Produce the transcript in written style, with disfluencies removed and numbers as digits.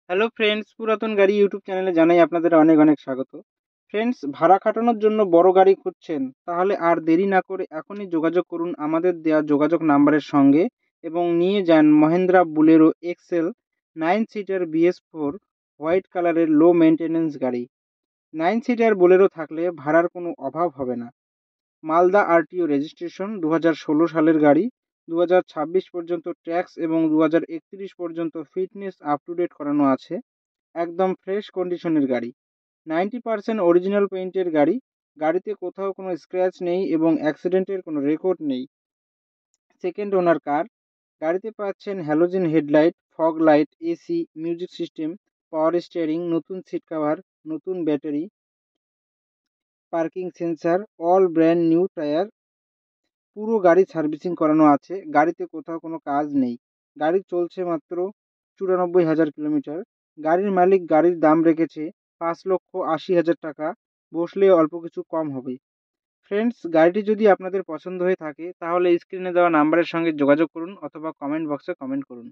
Hello friends, পুরাতন গাড়ি YouTube চ্যানেলে জানাই আপনাদের অনেক অনেক স্বাগত। ফ্রেন্ডস, ভাড়া খাটানোর জন্য বড় গাড়ি খুঁজছেন? তাহলে আর দেরি না করে এখনই যোগাযোগ করুন আমাদের দেওয়া যোগাযোগ নাম্বারের সঙ্গে এবং নিয়ে যান Mahindra Bolero excel 9 seater BS4 white কালারের লো মেনটেন্যান্স গাড়ি। 9 সিটার বুলেরো থাকলে ভাড়ার কোনো অভাব হবে না। মালদা RTO রেজিস্ট্রেশন, 2016 সালের গাড়ি। 2026 পর্যন্ত ট্যাক্স এবং 2031 পর্যন্ত ফিটনেস আপ টু ডেট করানো আছে। একদম ফ্রেশ কন্ডিশনের গাড়ি। 90% অরিজিনাল পেইন্টের গাড়ি। গাড়িতে কোথাও কোনো স্ক্র্যাচ নেই এবং অ্যাক্সিডেন্টের কোনো রেকর্ড নেই। Second owner car. গাড়িতে পাচ্ছেন halogen headlight, fog light, AC, music system, power steering, নতুন সিট কভার, নতুন battery, parking sensor, all brand new tyre. পুরো গাড়ি সার্ভিসিং করানো আছে। গাড়িতে কোথাও কোনো কাজ নেই। গাড়ি চলছে মাত্র 94,000 কিলোমিটার। গাড়ির মালিক গাড়ির দাম রেখেছে 5,80,000 টাকা। বসলে অল্প কিছু কম হবে। ফ্রেন্ডস, গাড়িটি যদি আপনাদের পছন্দ হয়ে থাকে তাহলে স্ক্রিনে দেওয়া নাম্বারের সঙ্গে যোগাযোগ করুন অথবা কমেন্ট বক্সে কমেন্ট করুন।